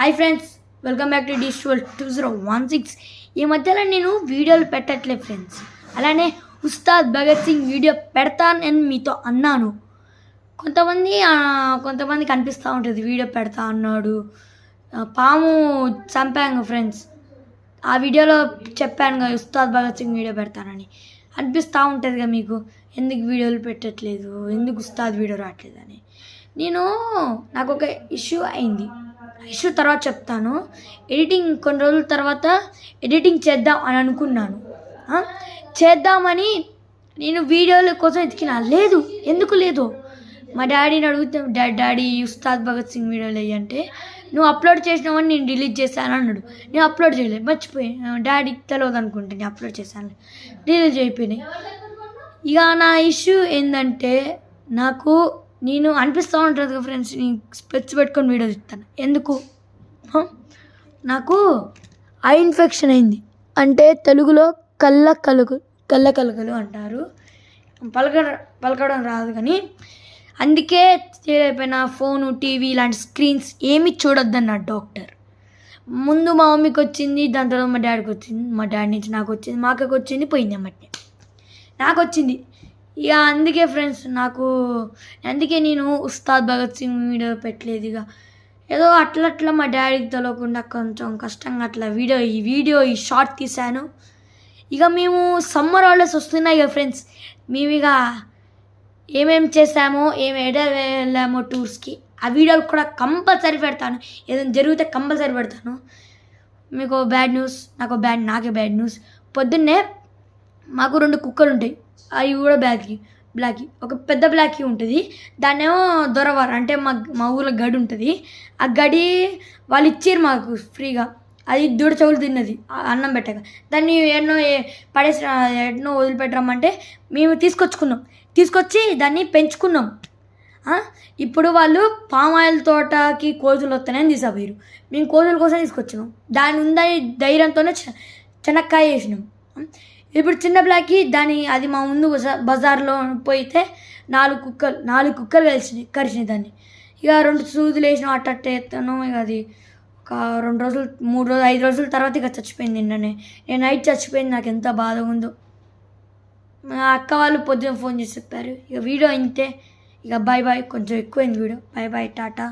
Hi friends, welcome back to digital 2016. ఈ మధ్యలో నేను వీడియోలు పెట్టట్లేదు ఫ్రెండ్స్. అలానే ఉస్తాద్ భగత్ సింగ్ వీడియో పెడతానని మీతో అన్నాను. కొంతమంది కనిపిస్తూ ఉంటుంది వీడియో పెడతా అన్నాడు. పాము చంపాను ఫ్రెండ్స్. ఆ వీడియోలో చెప్పాను కదా ఉస్తాద్ భగత్ సింగ్ వీడియో పెడతానని. అనిపిస్తూ ఉంటుంది కదా మీకు, ఎందుకు వీడియోలు పెట్టట్లేదు, ఎందుకు ఉస్తాద్ వీడియో రావట్లేదు అని. నాకు ఒక ఇష్యూ అయింది. ఇష్యూ తర్వాత చెప్తాను. కొన్ని రోజుల తర్వాత ఎడిటింగ్ చేద్దాం అని అనుకున్నాను. చేద్దామని నేను వీడియోల కోసం ఎతికినా, లేదు. ఎందుకు లేదు? మా డాడీని అడిగితే డాడీ ఉస్తాద్ భగత్ సింగ్ వీడియోలు వేయంటే, నువ్వు అప్లోడ్ చేసినావని నేను డిలీట్ చేశాను అన్నాడు. నేను అప్లోడ్ చేయలేదు, మర్చిపోయాను. డాడీకి తెలియదు అనుకుంటే నేను అప్లోడ్ చేశాను, డిలీట్ అయిపోయినాయి. ఇక నా ఇష్యూ ఏంటంటే, నేను అనిపిస్తూ ఉంటుంది కదా ఫ్రెండ్స్, నేను స్పెట్స్ పెట్టుకొని వీడియో తీస్తాను. ఎందుకు? నాకు ఐ ఇన్ఫెక్షన్ అయింది. అంటే తెలుగులో కళ్ళ కలుగులు అంటారు. పలకడం రాదు, కానీ అందుకే అయిపోయిన ఫోను, టీవీ ఇలాంటి స్క్రీన్స్ ఏమి చూడొద్దన్నాడు డాక్టర్. ముందు మా మమ్మీకి వచ్చింది, దాని తర్వాత మా డాడీకి వచ్చింది, మా డాడీ నుంచి నాకు వచ్చింది, మా అక్కకి వచ్చింది, పోయింది అమ్మటి నాకు వచ్చింది. ఇక అందుకే ఫ్రెండ్స్, అందుకే నేను ఉస్తాద్ భగత్ సింగ్ వీడియో పెట్టలేదు. ఇక ఏదో అట్లా మా డాడీకి తెలియకుండా కొంచెం కష్టంగా అట్లా ఈ షార్ట్ తీశాను. ఇక మేము సమ్మర్ హాలిడేస్ వస్తున్నాయి కదా ఫ్రెండ్స్, మేము ఇక ఏమేమి చేసామో, వెళ్ళామో టూర్స్కి, ఆ వీడియోలు కూడా కంపల్సరీ పెడతాను. ఏదైనా జరిగితే కంపల్సరీ పెడతాను. మీకు నాకే బ్యాడ్ న్యూస్. పొద్దున్నే మాకు 2 కుక్కలు ఉంటాయి. అవి కూడా బ్లాకీ. ఒక పెద్ద బ్లాకీ ఉంటుంది, దాన్నేమో దొరవారు అంటే మా ఊళ్ళో గడి ఉంటుంది. ఆ గడి వాళ్ళు ఇచ్చారు మాకు ఫ్రీగా. అది దూడ చెవులు తిన్నది అన్నం పెట్టక. దాన్ని ఎన్నో వదిలిపెట్టరమ్మంటే మేము తీసుకొచ్చి దాన్ని పెంచుకున్నాం. ఇప్పుడు వాళ్ళు పామాయిల్ తోటకి కోతులు వస్తాయని తీసుకుపోయారు. మేము కోతుల కోసం తీసుకొచ్చినాం. దాని ఉందని ధైర్యంతోనే చెనక్కాయ వేసినాం. ఇప్పుడు చిన్న బ్లాక్కి అది మా ముందు బజార్లో పోయితే 4 కుక్కలు కరిచినాయి దాన్ని. ఇక 2 సూదులు వేసినాం, అట్ట ఎత్తాను. ఇక అది ఒక 2 రోజులు 3 రోజులు 5 రోజుల తర్వాత ఇక చచ్చిపోయింది. నేను నైట్ చచ్చిపోయింది. నాకు ఎంత బాధగా ఉందో. మా అక్క వాళ్ళు పొద్దున్న ఫోన్ చేసి చెప్పారు. ఇక వీడియో ఇంతే. ఇక బాయ్. కొంచెం ఎక్కువైంది వీడియో. బాయ్, టాటా.